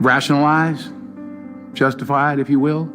rationalize, justify it, if you will,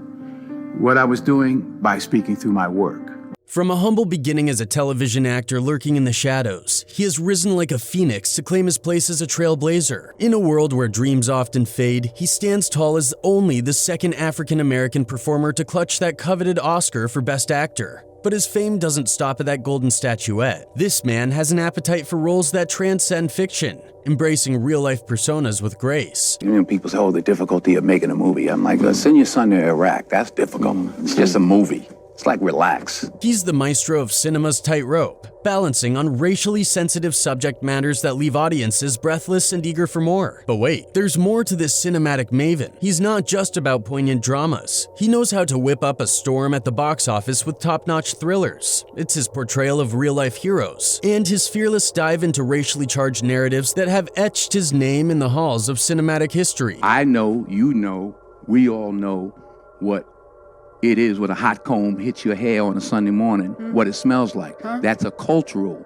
what I was doing by speaking through my work. From a humble beginning as a television actor lurking in the shadows, he has risen like a phoenix to claim his place as a trailblazer. In a world where dreams often fade, he stands tall as only the second African-American performer to clutch that coveted Oscar for Best Actor. But his fame doesn't stop at that golden statuette. This man has an appetite for roles that transcend fiction, embracing real-life personas with grace. You know, people say, oh, the difficulty of making a movie. I'm like, send your son to Iraq. That's difficult. It's just a movie. It's like, relax. He's the maestro of cinema's tightrope, balancing on racially sensitive subject matters that leave audiences breathless and eager for more. But wait, there's more to this cinematic maven. He's not just about poignant dramas. He knows how to whip up a storm at the box office with top-notch thrillers. It's his portrayal of real-life heroes, and his fearless dive into racially charged narratives that have etched his name in the halls of cinematic history. I know, you know, we all know what it is when a hot comb hits your hair on a Sunday morning, what it smells like. That's a cultural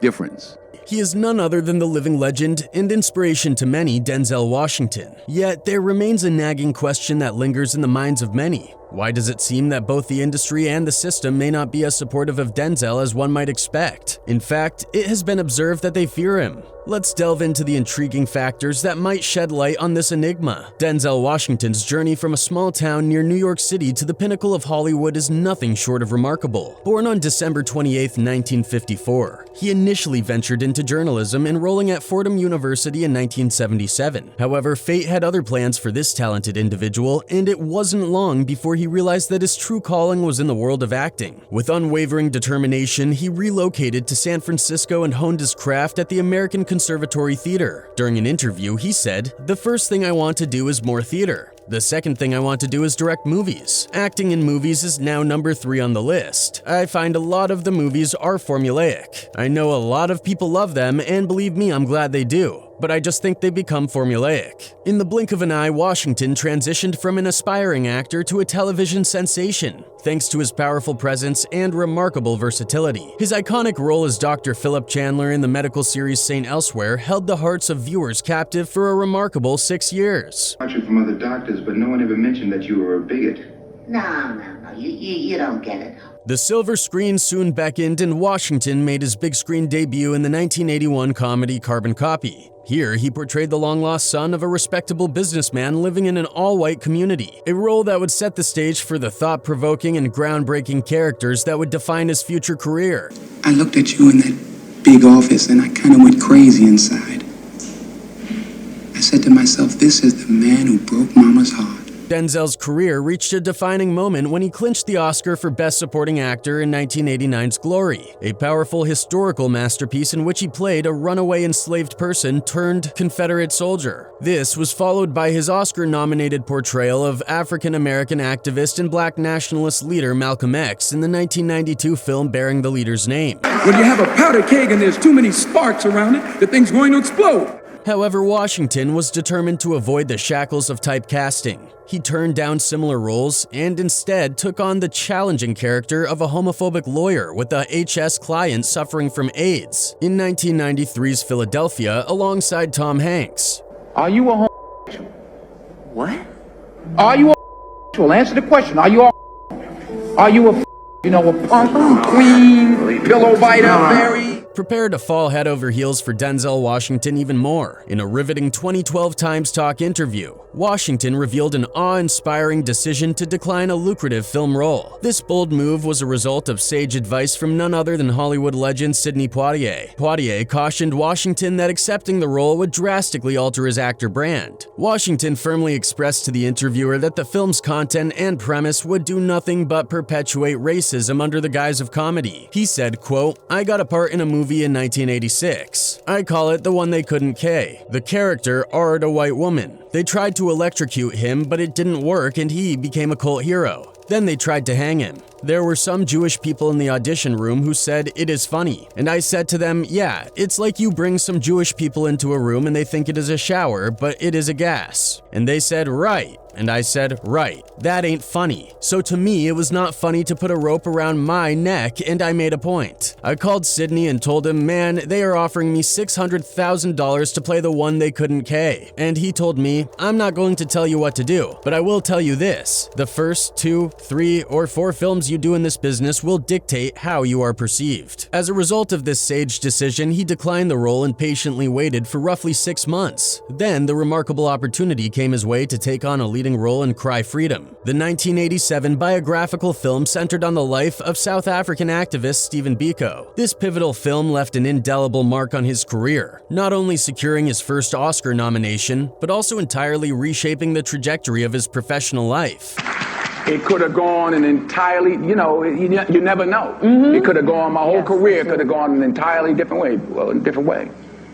difference. He is none other than the living legend and inspiration to many, Denzel Washington. Yet there remains a nagging question that lingers in the minds of many. Why does it seem that both the industry and the system may not be as supportive of Denzel as one might expect? In fact, it has been observed that they fear him. Let's delve into the intriguing factors that might shed light on this enigma. Denzel Washington's journey from a small town near New York City to the pinnacle of Hollywood is nothing short of remarkable. Born on December 28, 1954, he initially ventured into journalism, enrolling at Fordham University in 1977. However, fate had other plans for this talented individual, and it wasn't long before he realized that his true calling was in the world of acting. With unwavering determination, he relocated to San Francisco and honed his craft at the American Conservatory Theatre. During an interview, he said, "The first thing I want to do is more theater. The second thing I want to do is direct movies. Acting in movies is now number 3 on the list. I find a lot of the movies are formulaic. I know a lot of people love them, and believe me, I'm glad they do. But I just think they become formulaic." In the blink of an eye, Washington transitioned from an aspiring actor to a television sensation, thanks to his powerful presence and remarkable versatility. His iconic role as Dr. Philip Chandler in the medical series St. Elsewhere held the hearts of viewers captive for a remarkable 6 years. I watched from other doctors, but no one ever mentioned that you were a bigot. No, you don't get it. The silver screen soon beckoned, and Washington made his big screen debut in the 1981 comedy Carbon Copy. Here, he portrayed the long-lost son of a respectable businessman living in an all-white community, a role that would set the stage for the thought-provoking and groundbreaking characters that would define his future career. I looked at you in that big office and I kind of went crazy inside. I said to myself, this is the man who broke Mama's heart. Denzel's career reached a defining moment when he clinched the Oscar for Best Supporting Actor in 1989's Glory, a powerful historical masterpiece in which he played a runaway enslaved person turned Confederate soldier. This was followed by his Oscar-nominated portrayal of African-American activist and black nationalist leader Malcolm X in the 1992 film bearing the leader's name. When you have a powder keg and there's too many sparks around it, the thing's going to explode. However, Washington was determined to avoid the shackles of typecasting. He turned down similar roles and instead took on the challenging character of a homophobic lawyer with a HS client suffering from AIDS in 1993's Philadelphia alongside Tom Hanks. Are you a What? Are you a Answer the question. Are you a punk, queen, pillow biter, berry? Prepare to fall head over heels for Denzel Washington even more. In a riveting 2012 Times Talk interview, Washington revealed an awe-inspiring decision to decline a lucrative film role. This bold move was a result of sage advice from none other than Hollywood legend Sidney Poitier. Poitier cautioned Washington that accepting the role would drastically alter his actor brand. Washington firmly expressed to the interviewer that the film's content and premise would do nothing but perpetuate racism under the guise of comedy. He said, quote, "I got a part in a movie in 1986. I call it The One They Couldn't K. The character are a white woman. They tried to electrocute him, but it didn't work and he became a cult hero. Then they tried to hang him. There were some Jewish people in the audition room who said it is funny. And I said to them, yeah, it's like you bring some Jewish people into a room and they think it is a shower, but it is a gas. And they said, right. And I said, right, that ain't funny. So to me, it was not funny to put a rope around my neck, and I made a point. I called Sidney and told him, man, they are offering me $600,000 to play the one they couldn't K. And he told me, I'm not going to tell you what to do, but I will tell you this. The first 2, 3, or 4 films you do in this business will dictate how you are perceived. As a result of this sage decision, he declined the role and patiently waited for roughly 6 months. Then the remarkable opportunity came his way to take on a leading role in Cry Freedom, the 1987 biographical film centered on the life of South African activist Stephen Biko. This pivotal film left an indelible mark on his career, not only securing his first Oscar nomination, but also entirely reshaping the trajectory of his professional life. It could have gone an entirely, you never know. It could have gone, my whole career could have gone an entirely different way, a different way.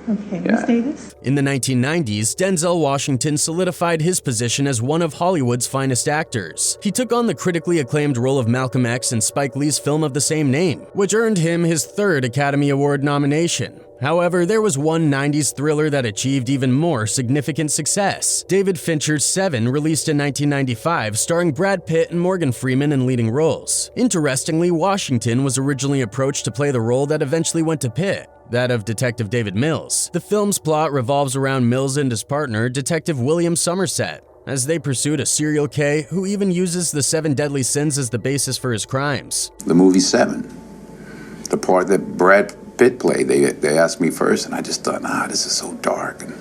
Okay, Ms. Davis? In the 1990s, Denzel Washington solidified his position as one of Hollywood's finest actors. He took on the critically acclaimed role of Malcolm X in Spike Lee's film of the same name, which earned him his 3rd Academy Award nomination. However, there was one 90s thriller that achieved even more significant success. David Fincher's Seven, released in 1995, starring Brad Pitt and Morgan Freeman in leading roles. Interestingly, Washington was originally approached to play the role that eventually went to Pitt, that of Detective David Mills. The film's plot revolves around Mills and his partner, Detective William Somerset, as they pursued a serial K who even uses the 7 deadly sins as the basis for his crimes. The movie Seven, the part that Brad Pitt played, they asked me first, and I just thought, this is so dark. And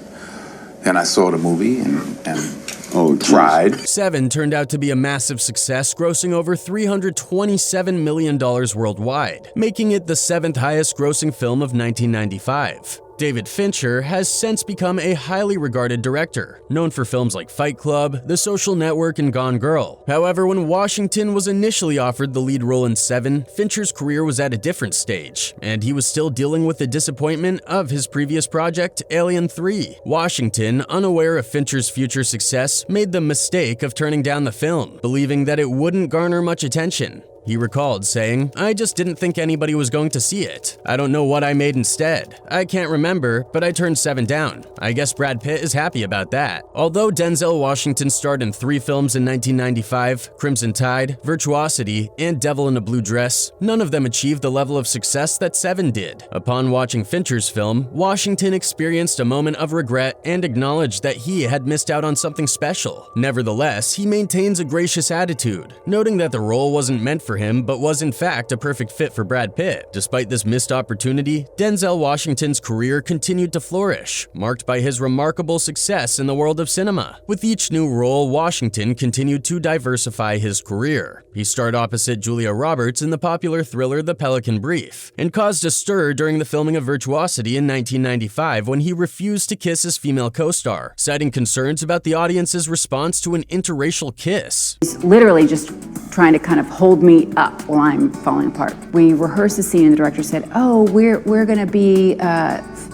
then I saw the movie and tried. Seven turned out to be a massive success, grossing over $327 million worldwide, making it the 7th highest grossing film of 1995. David Fincher has since become a highly regarded director, known for films like Fight Club, The Social Network, and Gone Girl. However, when Washington was initially offered the lead role in Seven, Fincher's career was at a different stage, and he was still dealing with the disappointment of his previous project, Alien 3. Washington, unaware of Fincher's future success, made the mistake of turning down the film, believing that it wouldn't garner much attention. He recalled saying, I just didn't think anybody was going to see it. I don't know what I made instead. I can't remember, but I turned Seven down. I guess Brad Pitt is happy about that. Although Denzel Washington starred in 3 films in 1995, Crimson Tide, Virtuosity, and Devil in a Blue Dress, none of them achieved the level of success that Seven did. Upon watching Fincher's film, Washington experienced a moment of regret and acknowledged that he had missed out on something special. Nevertheless, he maintains a gracious attitude, noting that the role wasn't meant for him, but was in fact a perfect fit for Brad Pitt. Despite this missed opportunity, Denzel Washington's career continued to flourish, marked by his remarkable success in the world of cinema. With each new role, Washington continued to diversify his career. He starred opposite Julia Roberts in the popular thriller The Pelican Brief, and caused a stir during the filming of Virtuosity in 1995 when he refused to kiss his female co-star, citing concerns about the audience's response to an interracial kiss. He's literally just trying to kind of hold me up while I'm falling apart. We rehearsed the scene and the director said, we're gonna be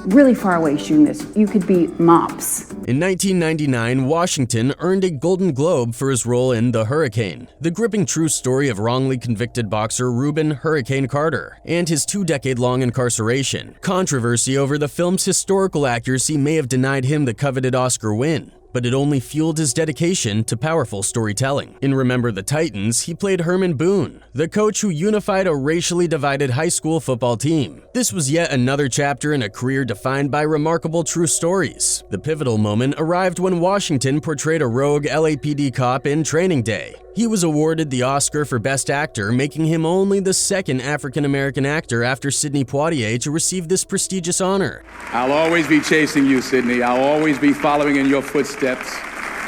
really far away shooting this. You could be mops. In 1999, Washington earned a Golden Globe for his role in The Hurricane, the gripping true story of wrongly convicted boxer Reuben "Hurricane" Carter and his 2-decade-long incarceration. Controversy over the film's historical accuracy may have denied him the coveted Oscar win, but it only fueled his dedication to powerful storytelling. In Remember the Titans, he played Herman Boone, the coach who unified a racially divided high school football team. This was yet another chapter in a career defined by remarkable true stories. The pivotal moment arrived when Washington portrayed a rogue LAPD cop in Training Day. He was awarded the Oscar for Best Actor, making him only the 2nd African-American actor after Sidney Poitier to receive this prestigious honor. I'll always be chasing you, Sidney. I'll always be following in your footsteps.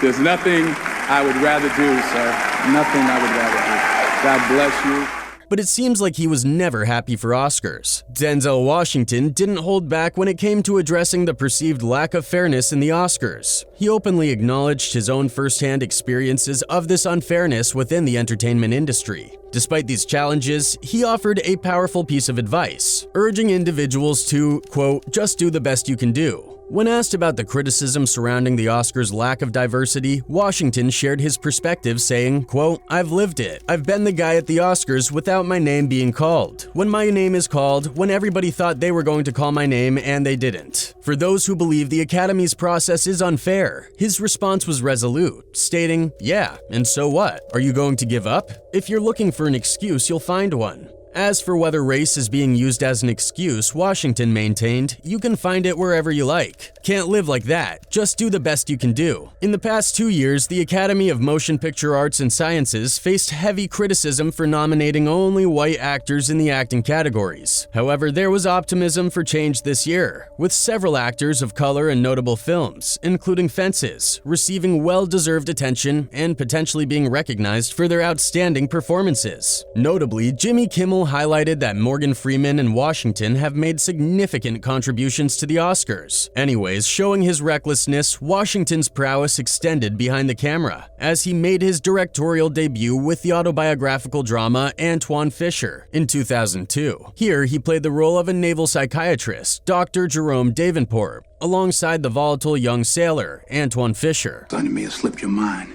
There's nothing I would rather do, sir. Nothing I would rather do. God bless you. But it seems like he was never happy for Oscars. Denzel Washington didn't hold back when it came to addressing the perceived lack of fairness in the Oscars. He openly acknowledged his own firsthand experiences of this unfairness within the entertainment industry. Despite these challenges, he offered a powerful piece of advice, urging individuals to, quote, just do the best you can do. When asked about the criticism surrounding the Oscars' lack of diversity, Washington shared his perspective saying, quote, "I've lived it. I've been the guy at the Oscars without my name being called. When my name is called, when everybody thought they were going to call my name and they didn't. For those who believe the Academy's process is unfair, his response was resolute, stating, yeah, and so what? Are you going to give up? If you're looking for an excuse, you'll find one." As for whether race is being used as an excuse, Washington maintained, "You can find it wherever you like. Can't live like that. Just do the best you can do." In the past 2 years, the Academy of Motion Picture Arts and Sciences faced heavy criticism for nominating only white actors in the acting categories. However, there was optimism for change this year, with several actors of color in notable films, including Fences, receiving well-deserved attention and potentially being recognized for their outstanding performances. Notably, Jimmy Kimmel highlighted that Morgan Freeman and Washington have made significant contributions to the Oscars. Anyways, showing his recklessness, Washington's prowess extended behind the camera, as he made his directorial debut with the autobiographical drama Antoine Fisher in 2002. Here, he played the role of a naval psychiatrist, Dr. Jerome Davenport, alongside the volatile young sailor, Antoine Fisher. Something may have slipped your mind,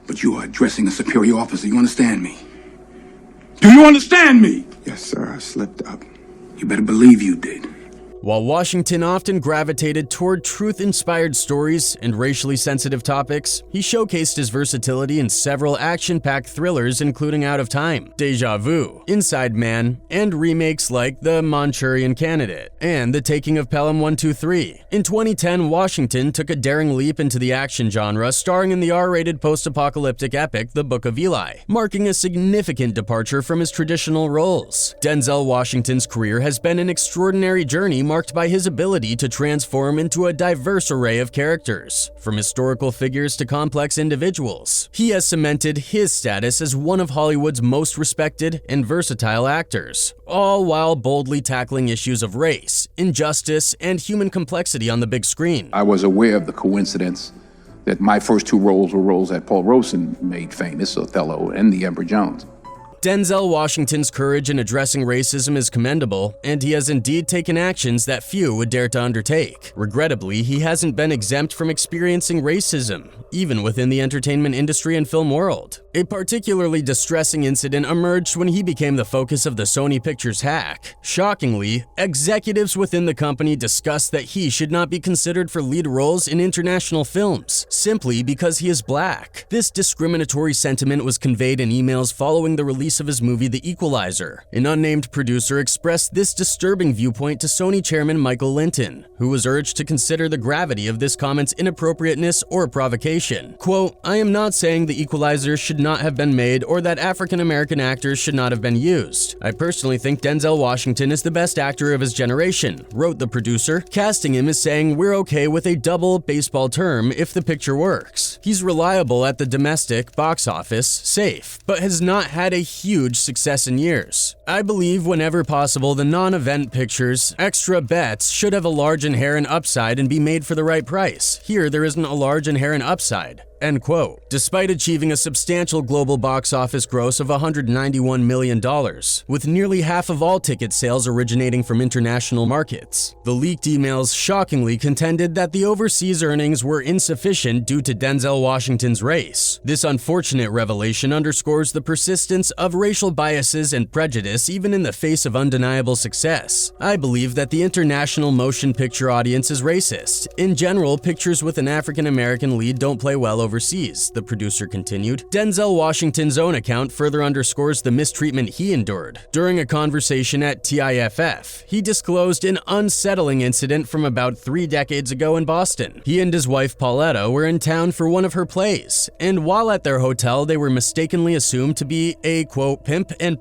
but you are addressing a superior officer. You understand me? Do you understand me? Yes, sir, I slipped up. You better believe you did. While Washington often gravitated toward truth-inspired stories and racially sensitive topics, he showcased his versatility in several action-packed thrillers including Out of Time, Deja Vu, Inside Man, and remakes like The Manchurian Candidate and The Taking of Pelham 123. In 2010, Washington took a daring leap into the action genre, starring in the R-rated post-apocalyptic epic The Book of Eli, marking a significant departure from his traditional roles. Denzel Washington's career has been an extraordinary journey marked by his ability to transform into a diverse array of characters, from historical figures to complex individuals. He has cemented his status as one of Hollywood's most respected and versatile actors, all while boldly tackling issues of race, injustice, and human complexity on the big screen. I was aware of the coincidence that my first two roles were roles that Paul Robeson made famous, Othello and The Emperor Jones. Denzel Washington's courage in addressing racism is commendable, and he has indeed taken actions that few would dare to undertake. Regrettably, he hasn't been exempt from experiencing racism, even within the entertainment industry and film world. A particularly distressing incident emerged when he became the focus of the Sony Pictures hack. Shockingly, executives within the company discussed that he should not be considered for lead roles in international films, simply because he is black. This discriminatory sentiment was conveyed in emails following the release of his movie The Equalizer. An unnamed producer expressed this disturbing viewpoint to Sony chairman Michael Linton, who was urged to consider the gravity of this comment's inappropriateness or provocation. Quote, "I am not saying The Equalizer should not have been made or that African-American actors should not have been used. I personally think Denzel Washington is the best actor of his generation," wrote the producer, casting him as saying we're okay with a double baseball term if the picture works. He's reliable at the domestic box office, safe, but has not had a huge success in years. I believe whenever possible the non-event pictures, extra bets, should have a large inherent upside and be made for the right price. Here there isn't a large inherent upside. End quote. Despite achieving a substantial global box office gross of $191 million, with nearly half of all ticket sales originating from international markets, the leaked emails shockingly contended that the overseas earnings were insufficient due to Denzel Washington's race. This unfortunate revelation underscores the persistence of racial biases and prejudice even in the face of undeniable success. I believe that the international motion picture audience is racist. In general, pictures with an African American lead don't play well overseas, the producer continued. Denzel Washington's own account further underscores the mistreatment he endured. During a conversation at TIFF, he disclosed an unsettling incident from about 3 decades ago in Boston. He and his wife Pauletta were in town for one of her plays, and while at their hotel, they were mistakenly assumed to be a, quote, pimp and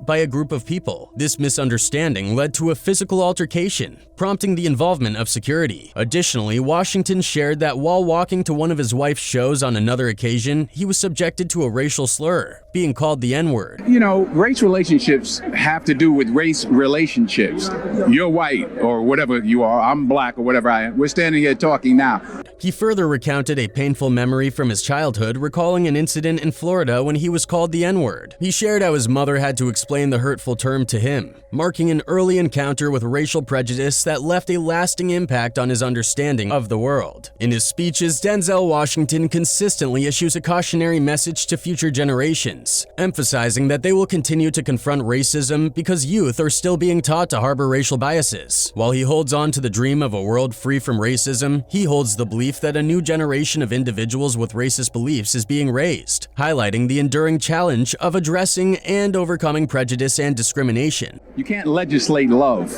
by a group of people. This misunderstanding led to a physical altercation, prompting the involvement of security. Additionally, Washington shared that while walking to one of his wife's shows on another occasion, he was subjected to a racial slur, being called the N-word. You know, race relationships have to do with race relationships. You're white or whatever you are, I'm black or whatever I am. We're standing here talking now. He further recounted a painful memory from his childhood, recalling an incident in Florida when he was called the N-word. He shared how his mother had to to explain the hurtful term to him, marking an early encounter with racial prejudice that left a lasting impact on his understanding of the world. In his speeches, Denzel Washington consistently issues a cautionary message to future generations, emphasizing that they will continue to confront racism because youth are still being taught to harbor racial biases. While he holds on to the dream of a world free from racism, he holds the belief that a new generation of individuals with racist beliefs is being raised, highlighting the enduring challenge of addressing and overcoming prejudice and discrimination. You can't legislate love.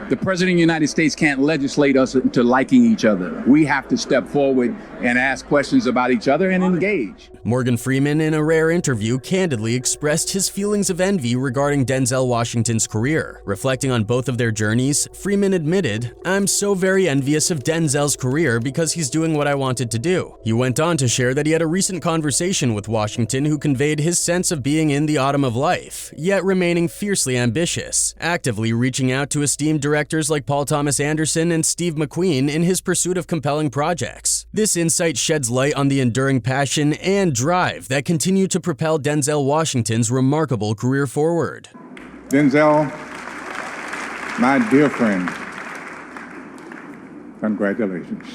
The President of the United States can't legislate us into liking each other. We have to step forward and ask questions about each other and engage. Morgan Freeman, in a rare interview, candidly expressed his feelings of envy regarding Denzel Washington's career. Reflecting on both of their journeys, Freeman admitted, "I'm so very envious of Denzel's career because he's doing what I wanted to do." He went on to share that he had a recent conversation with Washington who conveyed his sense of being in the autumn of life, yet remaining fiercely ambitious, actively reaching out to esteemed directors like Paul Thomas Anderson and Steve McQueen in his pursuit of compelling projects. This insight sheds light on the enduring passion and drive that continue to propel Denzel Washington's remarkable career forward. Denzel, my dear friend, congratulations.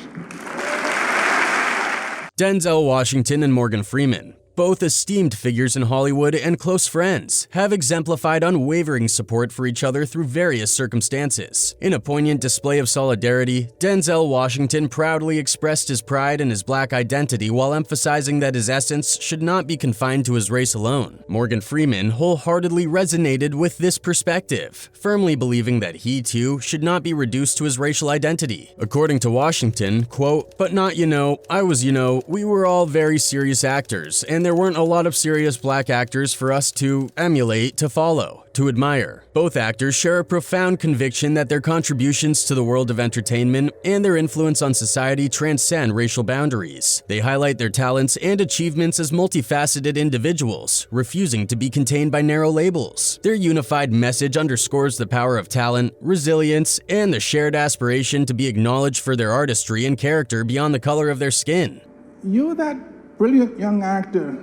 Denzel Washington and Morgan Freeman, both esteemed figures in Hollywood and close friends, have exemplified unwavering support for each other through various circumstances. In a poignant display of solidarity, Denzel Washington proudly expressed his pride in his black identity while emphasizing that his essence should not be confined to his race alone. Morgan Freeman wholeheartedly resonated with this perspective, firmly believing that he too should not be reduced to his racial identity. According to Washington, quote, "But not, we were all very serious actors, and there weren't a lot of serious black actors for us to emulate, to follow, to admire. Both actors share a profound conviction that their contributions to the world of entertainment and their influence on society transcend racial boundaries. They highlight their talents and achievements as multifaceted individuals, refusing to be contained by narrow labels. Their unified message underscores the power of talent, resilience, and the shared aspiration to be acknowledged for their artistry and character beyond the color of their skin." You're that brilliant young actor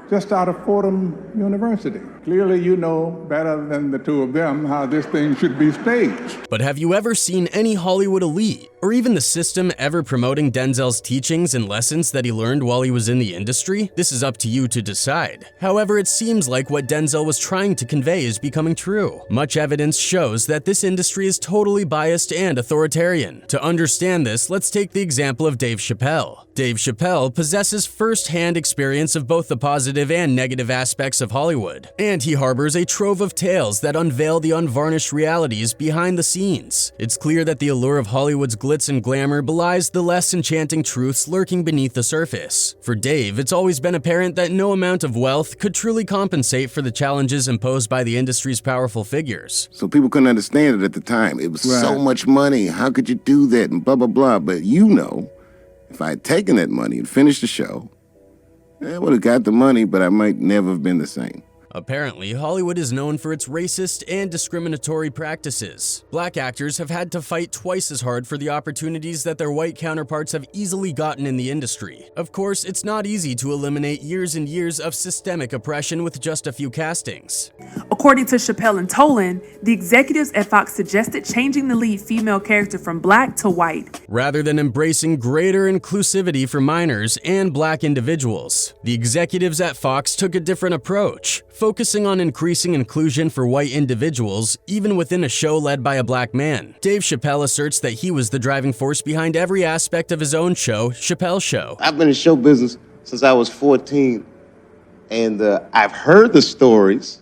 just out of Fordham University. Clearly you know better than the two of them how this thing should be staged. But have you ever seen any Hollywood elite, or even the system, ever promoting Denzel's teachings and lessons that he learned while he was in the industry? This is up to you to decide. However, it seems like what Denzel was trying to convey is becoming true. Much evidence shows that this industry is totally biased and authoritarian. To understand this, let's take the example of Dave Chappelle. Dave Chappelle possesses first-hand experience of both the positive and negative aspects of Hollywood, and he harbors a trove of tales that unveil the unvarnished realities behind the scenes. It's clear that the allure of Hollywood's glitz and glamour belies the less enchanting truths lurking beneath the surface. For Dave, it's always been apparent that no amount of wealth could truly compensate for the challenges imposed by the industry's powerful figures. So people couldn't understand it at the time. It was so much money. How could you do that? And blah, blah, blah. But if I had taken that money and finished the show, I would have got the money, but I might never have been the same. Apparently, Hollywood is known for its racist and discriminatory practices. Black actors have had to fight twice as hard for the opportunities that their white counterparts have easily gotten in the industry. Of course, it's not easy to eliminate years and years of systemic oppression with just a few castings. According to Chappelle and Tolan, the executives at Fox suggested changing the lead female character from black to white, rather than embracing greater inclusivity for minors and black individuals. The executives at Fox took a different approach, focusing on increasing inclusion for white individuals, even within a show led by a black man. Dave Chappelle asserts that he was the driving force behind every aspect of his own show, Chappelle's Show. I've been in show business since I was 14, and I've heard the stories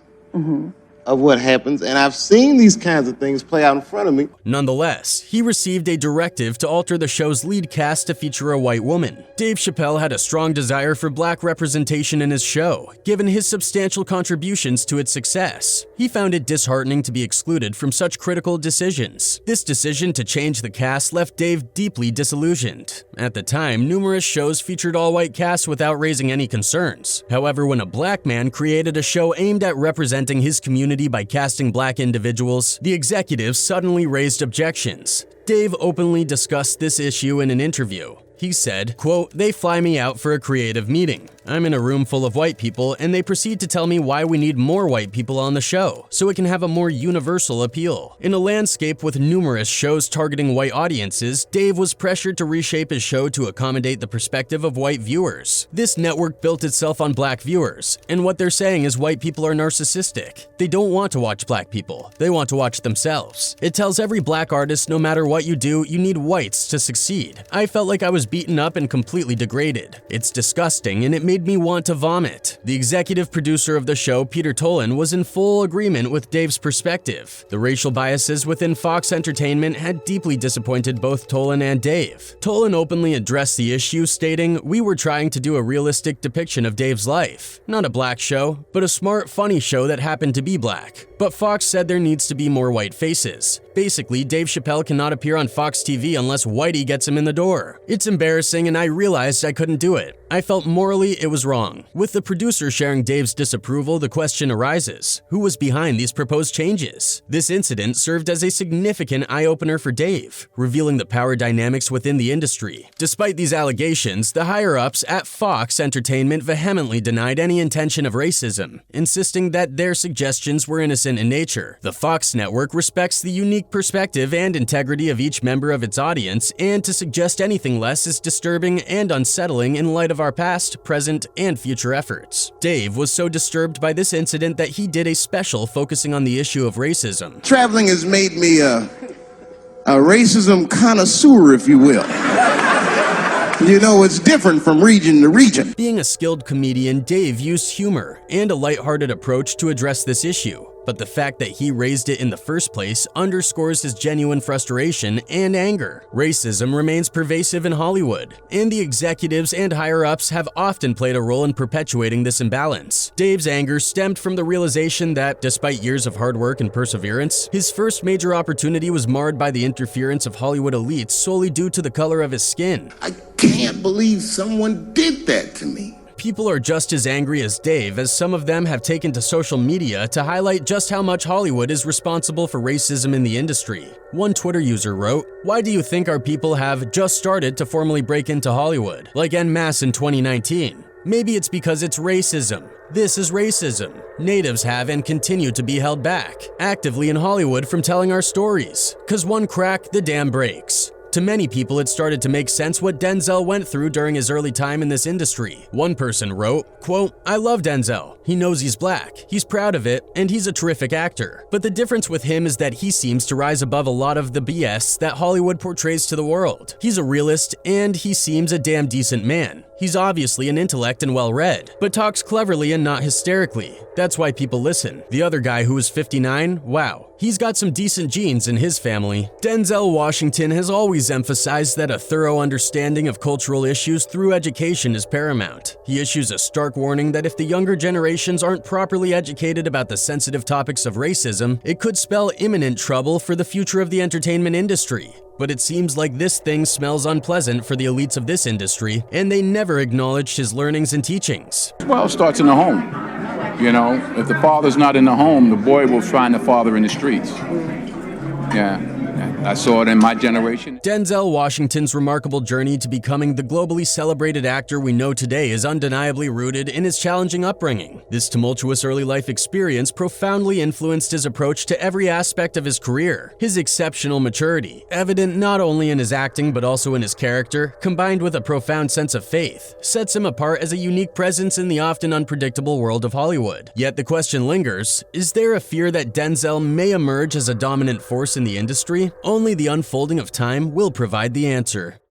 of what happens, and I've seen these kinds of things play out in front of me. Nonetheless, he received a directive to alter the show's lead cast to feature a white woman. Dave Chappelle had a strong desire for black representation in his show, given his substantial contributions to its success. He found it disheartening to be excluded from such critical decisions. This decision to change the cast left Dave deeply disillusioned. At the time, numerous shows featured all-white casts without raising any concerns. However, when a black man created a show aimed at representing his community by casting black individuals, the executives suddenly raised objections. Dave openly discussed this issue in an interview. He said, quote, "They fly me out for a creative meeting. I'm in a room full of white people, and they proceed to tell me why we need more white people on the show, so it can have a more universal appeal. In a landscape with numerous shows targeting white audiences, Dave was pressured to reshape his show to accommodate the perspective of white viewers. This network built itself on black viewers, and what they're saying is white people are narcissistic. They don't want to watch black people, they want to watch themselves. It tells every black artist no matter what you do, you need whites to succeed. I felt like I was beaten up and completely degraded. It's disgusting, and it made me want to vomit. The executive producer of the show, Peter Tolan, was in full agreement with Dave's perspective. The racial biases within Fox Entertainment had deeply disappointed both Tolan and Dave. Tolan openly addressed the issue, stating, "We were trying to do a realistic depiction of Dave's life. Not a black show, but a smart, funny show that happened to be black. But Fox said there needs to be more white faces. Basically, Dave Chappelle cannot appear on Fox TV unless Whitey gets him in the door. It's embarrassing, and I realized I couldn't do it. I felt morally it was wrong." With the producer sharing Dave's disapproval, the question arises, who was behind these proposed changes? This incident served as a significant eye-opener for Dave, revealing the power dynamics within the industry. Despite these allegations, the higher-ups at Fox Entertainment vehemently denied any intention of racism, insisting that their suggestions were innocent in nature. The Fox network respects the unique perspective and integrity of each member of its audience, and to suggest anything less is disturbing and unsettling in light of our past, present, and future efforts. Dave was so disturbed by this incident that he did a special focusing on the issue of racism. Traveling has made me a racism connoisseur, if you will. You know, it's different from region to region. Being a skilled comedian, Dave used humor and a lighthearted approach to address this issue. But the fact that he raised it in the first place underscores his genuine frustration and anger. Racism remains pervasive in Hollywood, and the executives and higher-ups have often played a role in perpetuating this imbalance. Dave's anger stemmed from the realization that, despite years of hard work and perseverance, his first major opportunity was marred by the interference of Hollywood elites solely due to the color of his skin. I can't believe someone did that to me. People are just as angry as Dave, as some of them have taken to social media to highlight just how much Hollywood is responsible for racism in the industry. One Twitter user wrote, "Why do you think our people have just started to formally break into Hollywood, like en masse in 2019? Maybe it's because it's racism. This is racism. Natives have and continue to be held back, actively in Hollywood from telling our stories. 'Cause one crack, the dam breaks." To many people, it started to make sense what Denzel went through during his early time in this industry. One person wrote, quote, "I love Denzel. He knows he's black, he's proud of it, and he's a terrific actor. But the difference with him is that he seems to rise above a lot of the BS that Hollywood portrays to the world. He's a realist, and he seems a damn decent man. He's obviously an intellect and well-read, but talks cleverly and not hysterically. That's why people listen." The other guy, who was 59, wow, he's got some decent genes in his family. Denzel Washington has always emphasized that a thorough understanding of cultural issues through education is paramount. He issues a stark warning that if the younger generations aren't properly educated about the sensitive topics of racism, it could spell imminent trouble for the future of the entertainment industry. But it seems like this thing smells unpleasant for the elites of this industry, and they never acknowledged his learnings and teachings. Well, it starts in the home. You know, if the father's not in the home, the boy will find the father in the streets. Yeah. I saw it in my generation. Denzel Washington's remarkable journey to becoming the globally celebrated actor we know today is undeniably rooted in his challenging upbringing. This tumultuous early life experience profoundly influenced his approach to every aspect of his career. His exceptional maturity, evident not only in his acting but also in his character, combined with a profound sense of faith, sets him apart as a unique presence in the often unpredictable world of Hollywood. Yet the question lingers, is there a fear that Denzel may emerge as a dominant force in the industry? Only the unfolding of time will provide the answer.